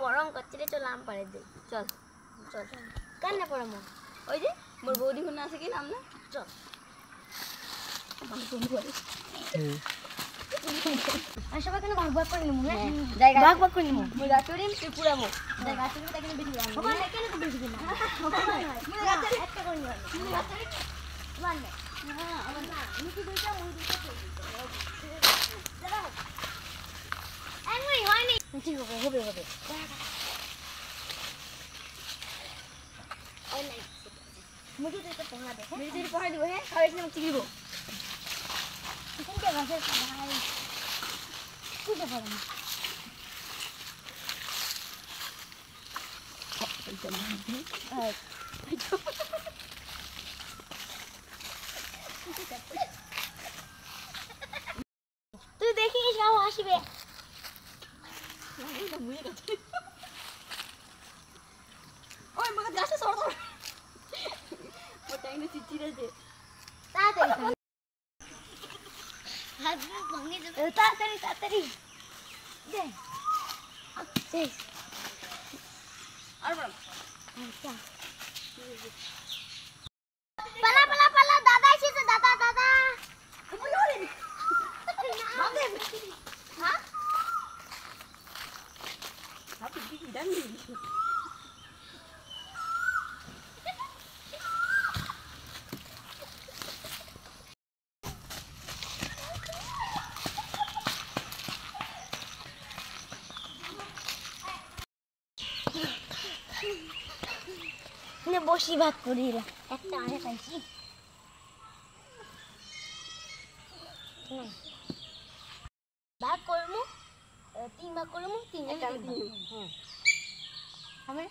গরম করছে রে, চল আম পাড়ে দে। চল চল কার না পড়ামো? ওই যে মোর বৌদি হুন আছে কি নাম না, চল আর সবাই কেন ভাগ ভাগ করে নিমু? হ্যাঁ জায়গা ভাগ ভাগ করে নিমু। মুই গাছড়িম তুই পুরামো, জায়গা গাছড়ি তাকে বেশি দিলাম হবে না, কেন তো বেশি দিলাম হবে না, মুই গাছড়ি একটা করে নিলাম, মুই গাছড়ি মান না, হ্যাঁ আমার না মুই দুইটা মুই দুইটা দাঁড়াও এমনি হয়নি, ঠিক হবে হবে হবে ওই নাই মুই দুইটা পড়া দে, মুই দুইটা পড়া দিব। হ্যাঁ খাওয়াইছ না চিকিব কোনটা গাছের ভাই কোনটা পড়া না তুই দেখিস গাও আসবে ওই মগা গাছে সর সর ওটা ইনে চিচিরে দে তাড়াতাড়ি হাত ভাঙে যাবে, তাড়াতাড়ি তাড়াতাড়ি দে শেষ আর বড় আচ্ছা পালা পালা পালা দাদা এসেছে, দাদা দাদা বলে মাদে হ্যাঁ আপনি কি জানেন নে বসি ভাগ করিলা একটা আরে পাইছি না ভাগ করমু, তিন ভাগ করমু, তিন একটা আমি দিই। হ্যাঁ আমি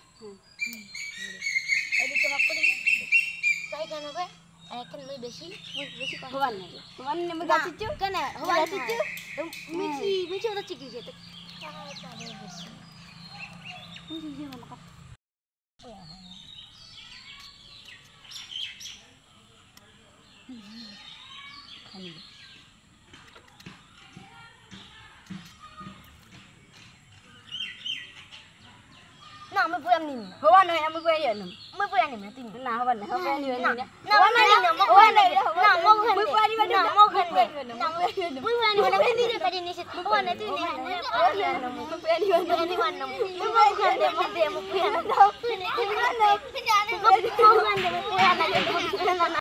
এদিকে ভাগ করে দিই তাই কেন হবে আর এখন মই বেশি বেশি হবার না হবার না মই গাছিচ্ছ কেন হবার গাছিচ্ছ মিছি মিছি ওটা চিকি যেতে তাহলে বেশি মিছি যে মনে কর খানি না আমি পুরা নিম হবা না আমি পুরা নিম মই পুরা নিম না তুমি না হবা না হবা নিম না না হবা না হবা না না মগ মই পুরা নিম না মগ খান না মই পুরা নিম না তুমি যে কাজে নিছে হবা না তুমি না মই পুরা নিম না মই মগ খান দে মগ দে মই পুরা না দাও তুমি না জানে মগ খান দে মই পুরা না